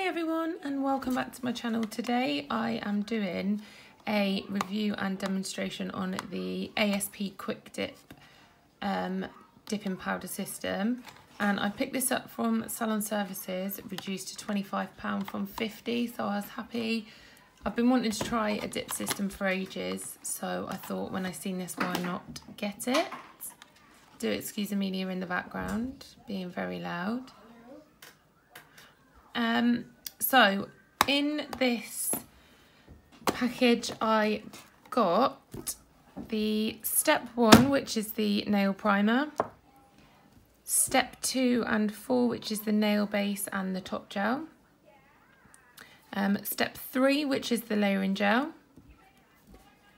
Hi everyone and welcome back to my channel. Today I am doing a review and demonstration on the ASP Quick Dip dipping powder system, and I picked this up from Salon Services, reduced to £25 from £50, so I was happy. I've been wanting to try a dip system for ages, so I thought when I seen this, why not get it. Do excuse the media in the background being very loud. So in this package I got the step 1, which is the nail primer, step 2 and 4, which is the nail base and the top gel, step 3, which is the layering gel,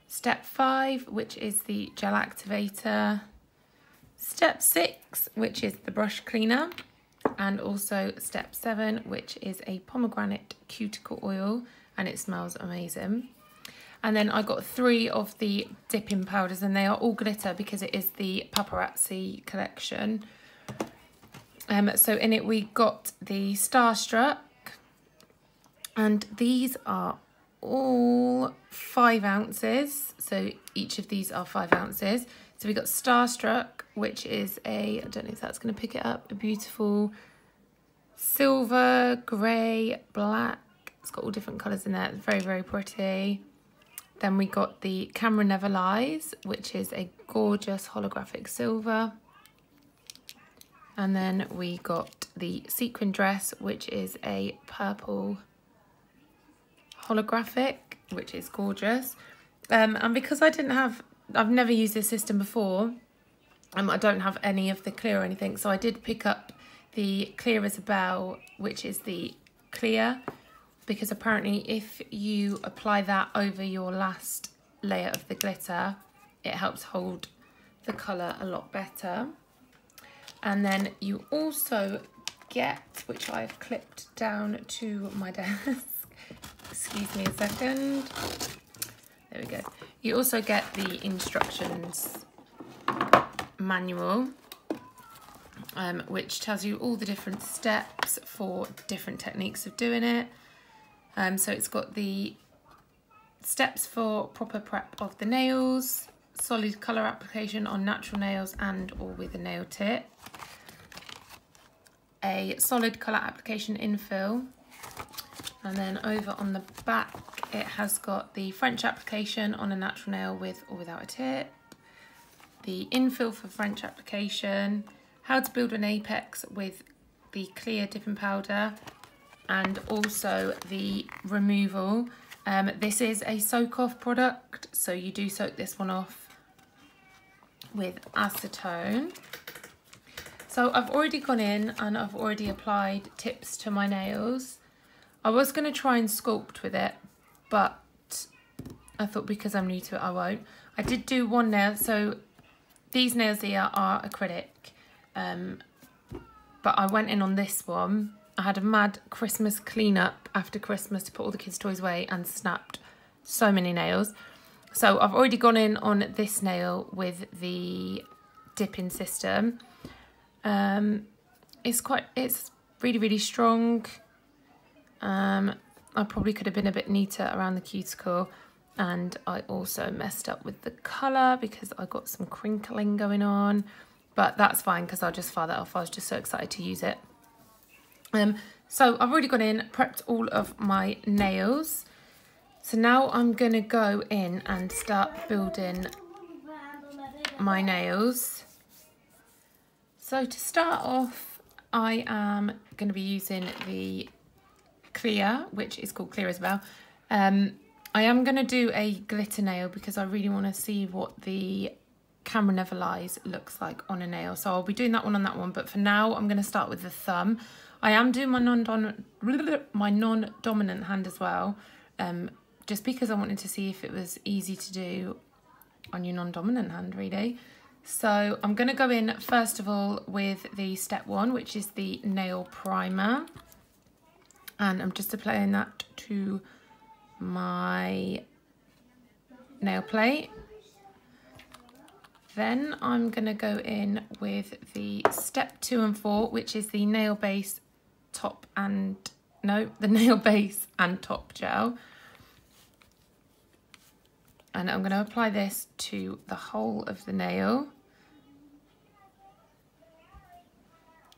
step 5, which is the gel activator, step 6, which is the brush cleaner, and also step 7, which is a pomegranate cuticle oil, and it smells amazing. And then I got 3 of the dipping powders, and they are all glitter because it is the paparazzi collection. So in it we got the Starstruck, and these are all 5 ounces, so each of these are 5 ounces. So we got Starstruck, which is I don't know if that's going to pick it up, a beautiful silver, grey, black. It's got all different colours in there. It's very, very pretty. Then we got the Camera Never Lies, which is a gorgeous holographic silver. And then we got the Sequin Dress, which is a purple holographic, which is gorgeous. And because I've never used this system before, I don't have any of the clear or anything, so I did pick up the Clear as a Bell, which is the clear, because apparently if you apply that over your last layer of the glitter, it helps hold the colour a lot better. And then you also get, which I've clipped down to my desk, excuse me a second, there we go. You also get the instructions manual, which tells you all the different steps for different techniques of doing it. So it's got the steps for proper prep of the nails, solid colour application on natural nails and or with a nail tip, a solid colour application infill, and then over on the back it has got the French application on a natural nail with or without a tip, the infill for French application, how to build an apex with the clear dipping powder, and also the removal. This is a soak off product, so you do soak this one off with acetone. So I've already gone in and I've already applied tips to my nails. I was going to try and sculpt with it, but I thought because I'm new to it I won't. I did do one nail, so these nails here are acrylic, but I went in on this one. I had a mad Christmas cleanup after Christmas to put all the kids' toys away and snapped so many nails. So I've already gone in on this nail with the dipping system. It's really, really strong. I probably could have been a bit neater around the cuticle, and I also messed up with the colour because I got some crinkling going on, but that's fine because I'll just file that off. I was just so excited to use it. So I've already gone in, prepped all of my nails. So now I'm going to go in and start building my nails. So to start off, I am going to be using the clear, which is called Clear as Well. I am going to do a glitter nail because I really want to see what the Camera Never Lies looks like on a nail. So I'll be doing that one on that one, but for now I'm going to start with the thumb. I am doing my non-dominant hand as well, just because I wanted to see if it was easy to do on your non-dominant hand, really. So I'm going to go in first of all with the step 1, which is the nail primer, and I'm just applying that to my nail plate. Then I'm going to go in with the step 2 and 4, which is the nail base, top and the nail base and top gel. And I'm going to apply this to the whole of the nail.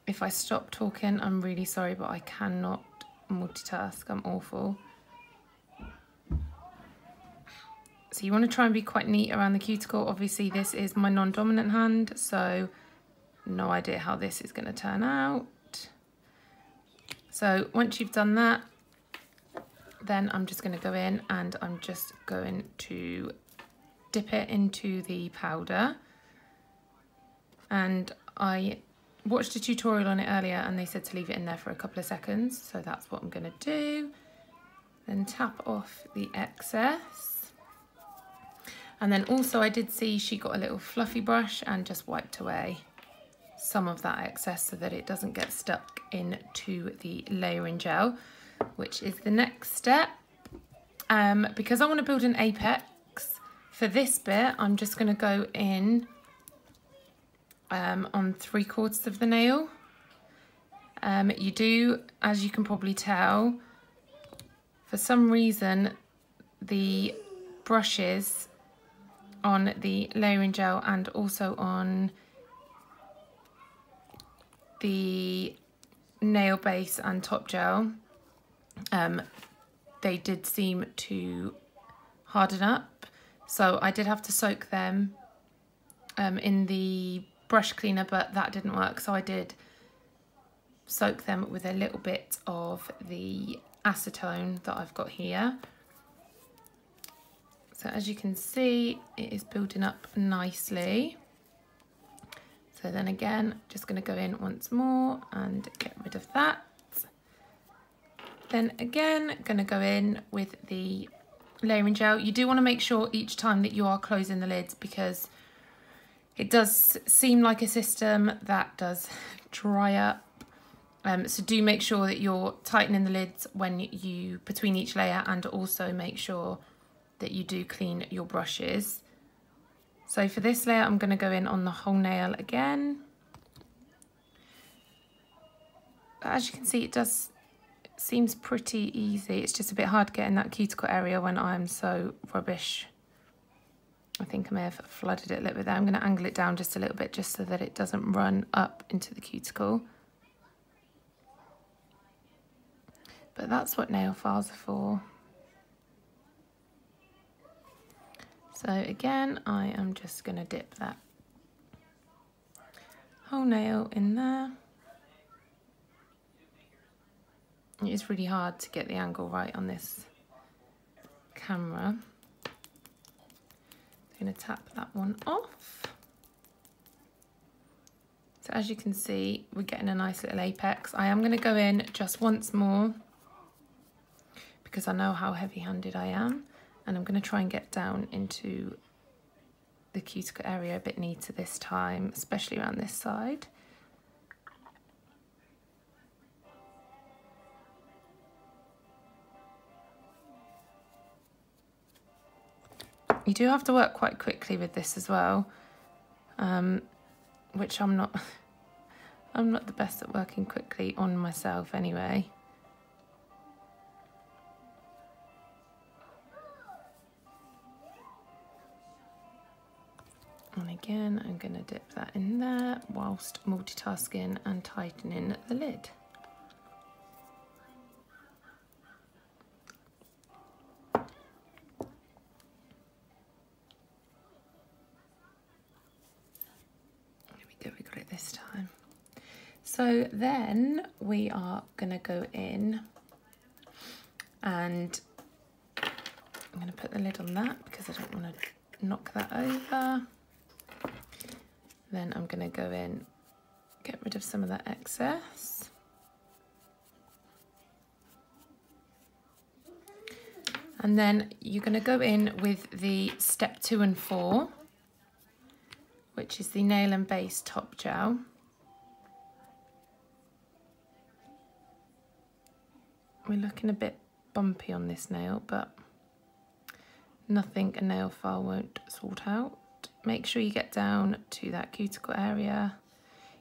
If I stop talking, I'm really sorry, but I cannot multitask. I'm awful. So you want to try and be quite neat around the cuticle. Obviously, this is my non-dominant hand, so no idea how this is going to turn out. So once you've done that, then I'm just going to go in and I'm just going to dip it into the powder. And I watched a tutorial on it earlier and they said to leave it in there for a couple of seconds. So that's what I'm going to do. Then tap off the excess. And then also I did see she got a little fluffy brush and just wiped away some of that excess so that it doesn't get stuck into the layering gel, which is the next step. Because I want to build an apex, for this bit I'm just going to go in on 3/4 of the nail. You do, as you can probably tell, for some reason the brushes on the layering gel and also on the nail base and top gel, they did seem to harden up, so I did have to soak them in the brush cleaner, but that didn't work, so I did soak them with a little bit of the acetone that I've got here. So as you can see, it is building up nicely. So then again, just going to go in once more and get rid of that. Then again, going to go in with the layering gel. You do want to make sure each time that you are closing the lids, because it does seem like a system that does dry up. So do make sure that you're tightening the lids when you between each layer, and also make sure that you do clean your brushes. So for this layer, I'm going to go in on the whole nail again. But as you can see, it seems pretty easy. It's just a bit hard getting that cuticle area when I'm so rubbish. I think I may have flooded it a little bit there. I'm going to angle it down just a little bit just so that it doesn't run up into the cuticle. But that's what nail files are for. So again, I am just going to dip that whole nail in there. It is really hard to get the angle right on this camera. I'm going to tap that one off. So as you can see, we're getting a nice little apex. I am going to go in just once more because I know how heavy-handed I am. And I'm going to try and get down into the cuticle area a bit neater this time, especially around this side. You do have to work quite quickly with this as well, which I'm not the best at working quickly on myself anyway. And again, I'm going to dip that in there whilst multitasking and tightening the lid. There we go, we got it this time. So then we are going to go in and I'm going to put the lid on that because I don't want to knock that over. Then I'm going to go in, get rid of some of that excess. And then you're going to go in with the step 2 and 4, which is the nail and base top gel. We're looking a bit bumpy on this nail, but nothing a nail file won't sort out. Make sure you get down to that cuticle area.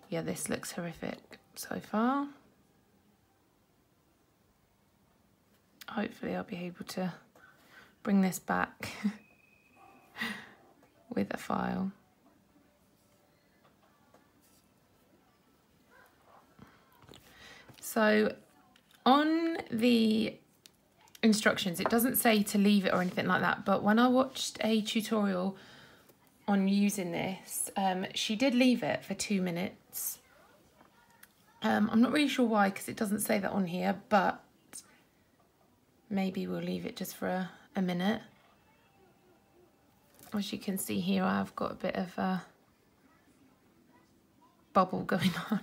Yeah, this looks horrific so far. hopefully I'll be able to bring this back with a file. So on the instructions, it doesn't say to leave it or anything like that, but when I watched a tutorial on using this, she did leave it for 2 minutes. I'm not really sure why, because it doesn't say that on here, but maybe we'll leave it just for a minute. As you can see here, I've got a bit of a bubble going on.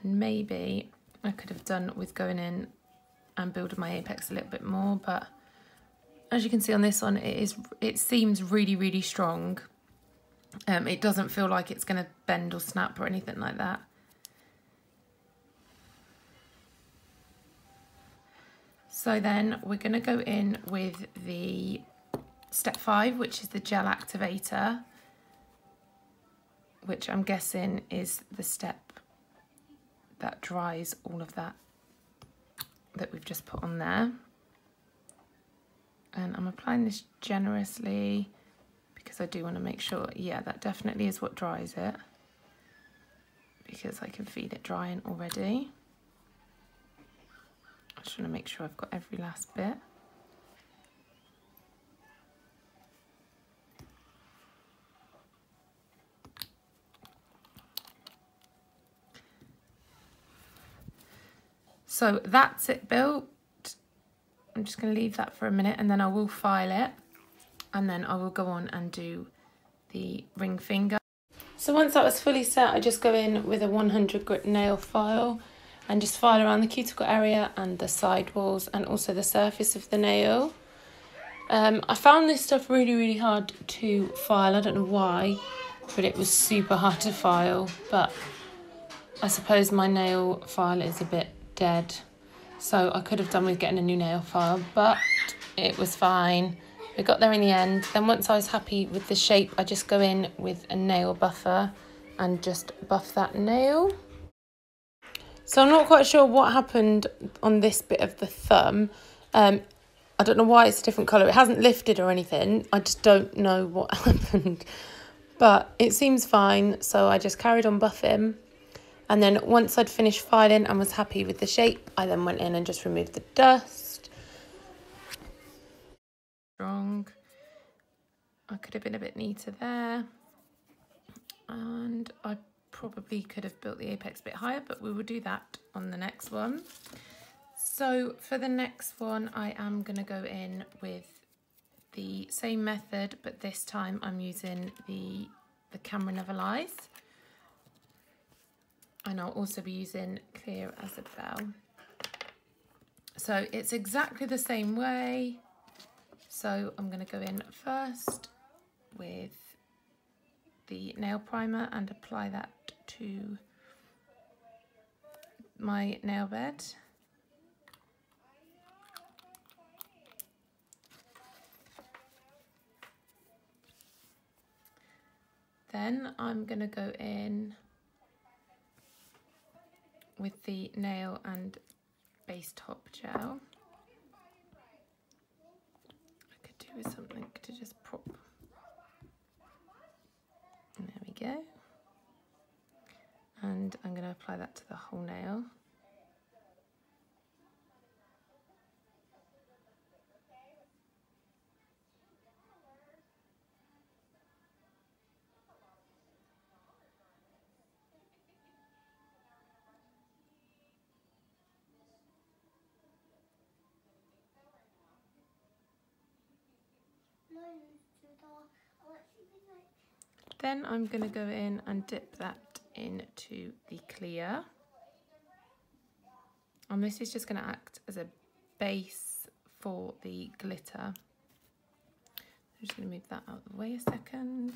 And maybe I could have done with going in and building my apex a little bit more, but as you can see on this one, it seems really, really strong. It doesn't feel like it's going to bend or snap or anything like that. So then we're going to go in with the step 5, which is the gel activator, which I'm guessing is the step that dries all of that we've just put on there. And I'm applying this generously because I do want to make sure, yeah, that definitely is what dries it, because I can feel it drying already. I just want to make sure I've got every last bit. So that's it built. I'm just going to leave that for a minute and then I will file it, and then I will go on and do the ring finger. So once that was fully set, I just go in with a 100 grit nail file and just file around the cuticle area and the side walls and also the surface of the nail. I found this stuff really, really hard to file. I don't know why, but it was super hard to file. But I suppose my nail file is a bit dead, so I could have done with getting a new nail file, but it was fine. We got there in the end. Then once I was happy with the shape, I just go in with a nail buffer and just buff that nail. So I'm not quite sure what happened on this bit of the thumb. I don't know why it's a different colour. It hasn't lifted or anything. I just don't know what happened. But it seems fine, so I just carried on buffing. And then once I'd finished filing and was happy with the shape, I then went in and just removed the dust. Strong. I could have been a bit neater there. And I probably could have built the apex a bit higher, but we will do that on the next one. So for the next one, I am going to go in with the same method, but this time I'm using the Camera Never Lies. And I'll also be using Clear as a Bell. So it's exactly the same way. So I'm going to go in first with the nail primer and apply that to my nail bed. Then I'm going to go in with the nail and base top gel. I could do with something to just prop. And there we go. And I'm going to apply that to the whole nail. Then I'm going to go in and dip that into the clear. And this is just going to act as a base for the glitter. I'm just going to move that out of the way a second.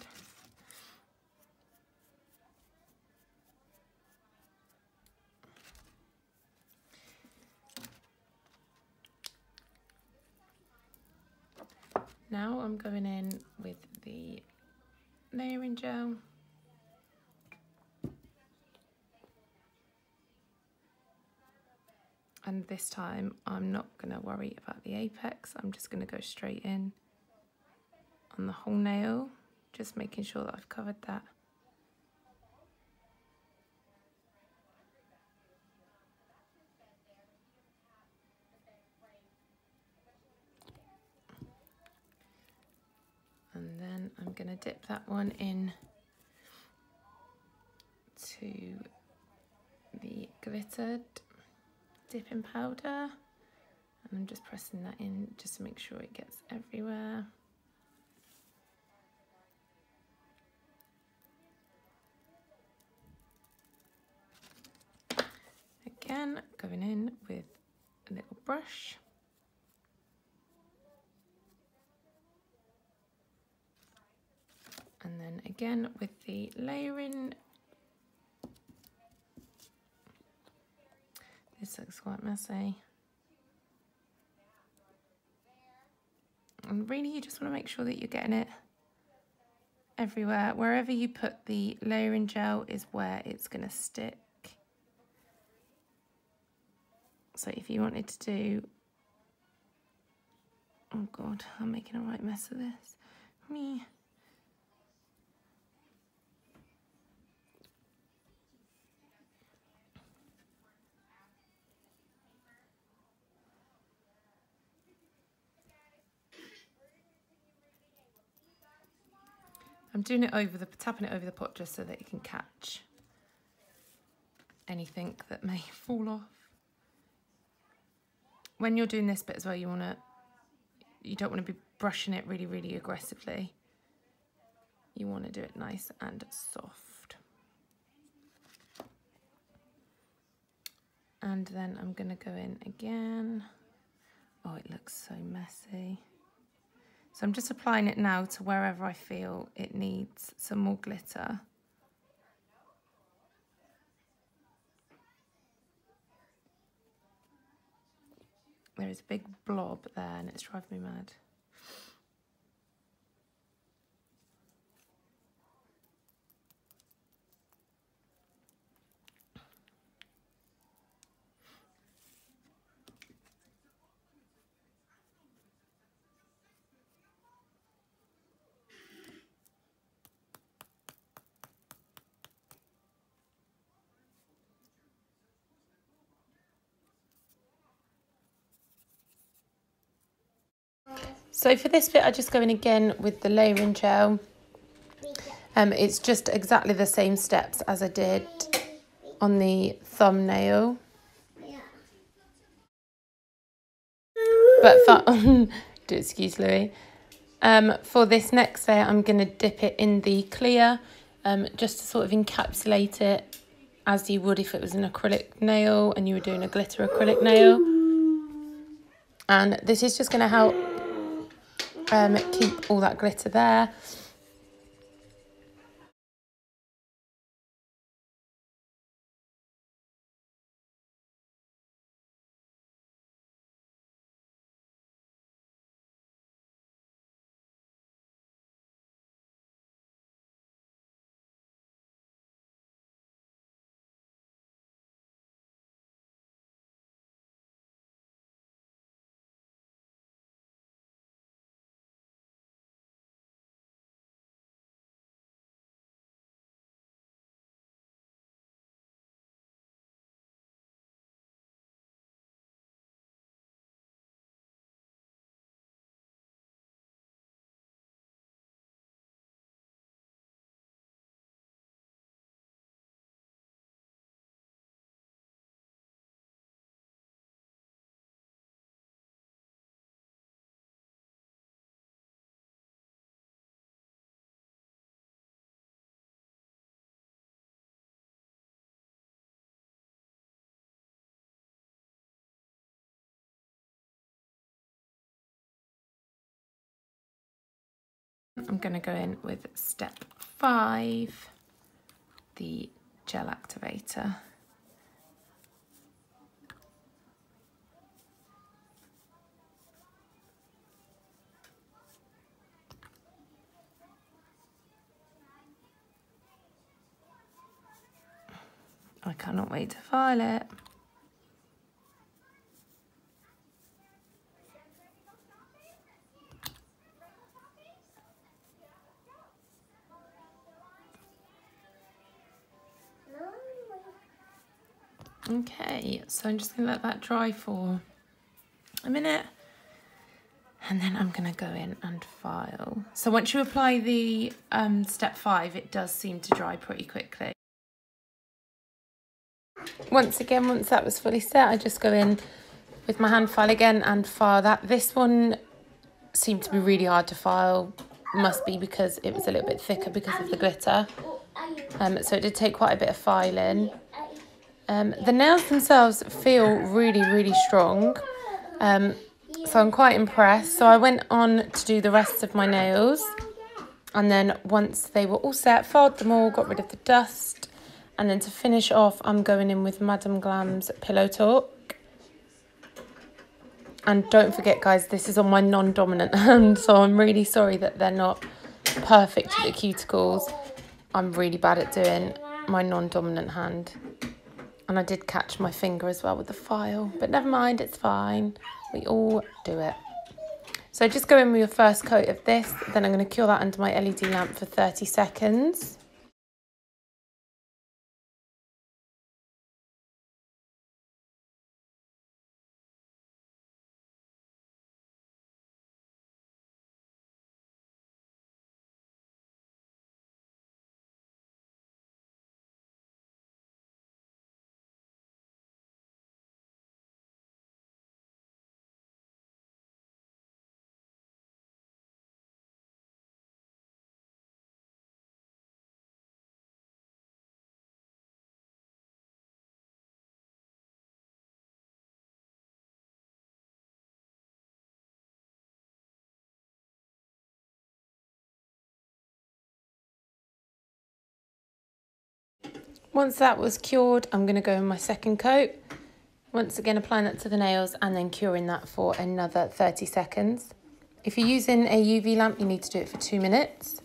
Now I'm going in with the layering gel. And this time I'm not going to worry about the apex. I'm just going to go straight in on the whole nail, just making sure that I've covered that. And then I'm going to dip that one in to the glittered dipping powder. And I'm just pressing that in just to make sure it gets everywhere. Again, going in with a little brush. And then again with the layering. This looks quite messy. And really you just want to make sure that you're getting it everywhere. Wherever you put the layering gel is where it's going to stick. So if you wanted to do, oh God, I'm making a right mess of this. Me. I'm doing it over the, tapping it over the pot just so that it can catch anything that may fall off. When you're doing this bit as well, you don't want to be brushing it really, really aggressively. You want to do it nice and soft. And then I'm going to go in again. Oh, it looks so messy. So I'm just applying it now to wherever I feel it needs some more glitter. There is a big blob there and it's driving me mad. So for this bit, I just go in again with the layering gel. It's just exactly the same steps as I did on the thumbnail. But do excuse Louis. For this next layer, I'm going to dip it in the clear, just to sort of encapsulate it as you would if it was an acrylic nail and you were doing a glitter acrylic nail. And this is just going to help keep all that glitter there. I'm going to go in with step 5, the gel activator. I cannot wait to file it. Okay, so I'm just gonna let that dry for a minute. And then I'm going to go in and file. So once you apply the step 5, it does seem to dry pretty quickly. Once that was fully set, I just go in with my hand file again and file that. This one seemed to be really hard to file. Must be because it was a little bit thicker because of the glitter. So it did take quite a bit of filing. The nails themselves feel really, really strong. So I'm quite impressed. So I went on to do the rest of my nails, and then once they were all set, filed them all, got rid of the dust, and then to finish off, I'm going in with Madame Glam's Pillow Talk. And don't forget, guys, this is on my non-dominant hand, so I'm really sorry that they're not perfect to the cuticles. I'm really bad at doing my non-dominant hand. And I did catch my finger as well with the file, but never mind, it's fine. We all do it. So just go in with your first coat of this, then I'm going to cure that under my LED lamp for 30 seconds. Once that was cured, I'm going to go in my second coat. Once again, applying that to the nails and then curing that for another 30 seconds. If you're using a UV lamp, you need to do it for 2 minutes.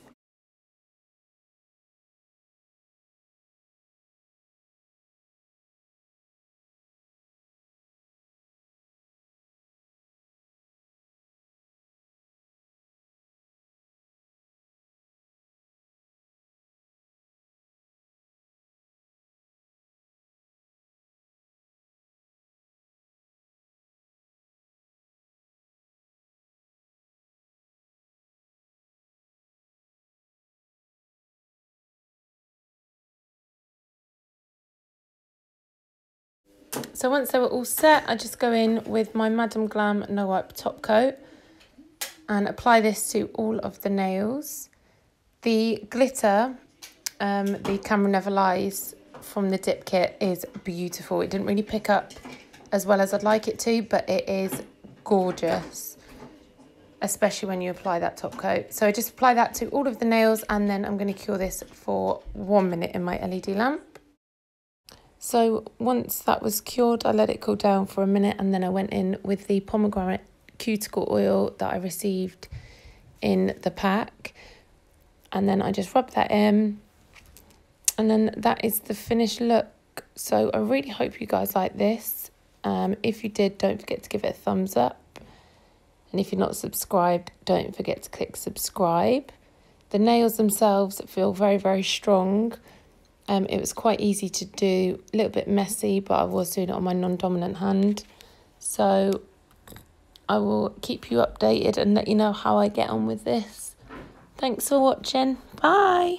So once they were all set, I just go in with my Madame Glam No Wipe top coat and apply this to all of the nails. The glitter, the Camera Never Lies from the dip kit is beautiful. It didn't really pick up as well as I'd like it to, but it is gorgeous, especially when you apply that top coat. So I just apply that to all of the nails, and then I'm going to cure this for 1 minute in my LED lamp. So once that was cured, I let it cool down for a minute, and then I went in with the pomegranate cuticle oil that I received in the pack, and then I just rubbed that in, and then that is the finished look. So I really hope you guys like this. If you did, don't forget to give it a thumbs up, and if you're not subscribed, don't forget to click subscribe. The nails themselves feel very, very strong. It was quite easy to do, a little bit messy, but I was doing it on my non-dominant hand. So I will keep you updated and let you know how I get on with this. Thanks for watching. Bye.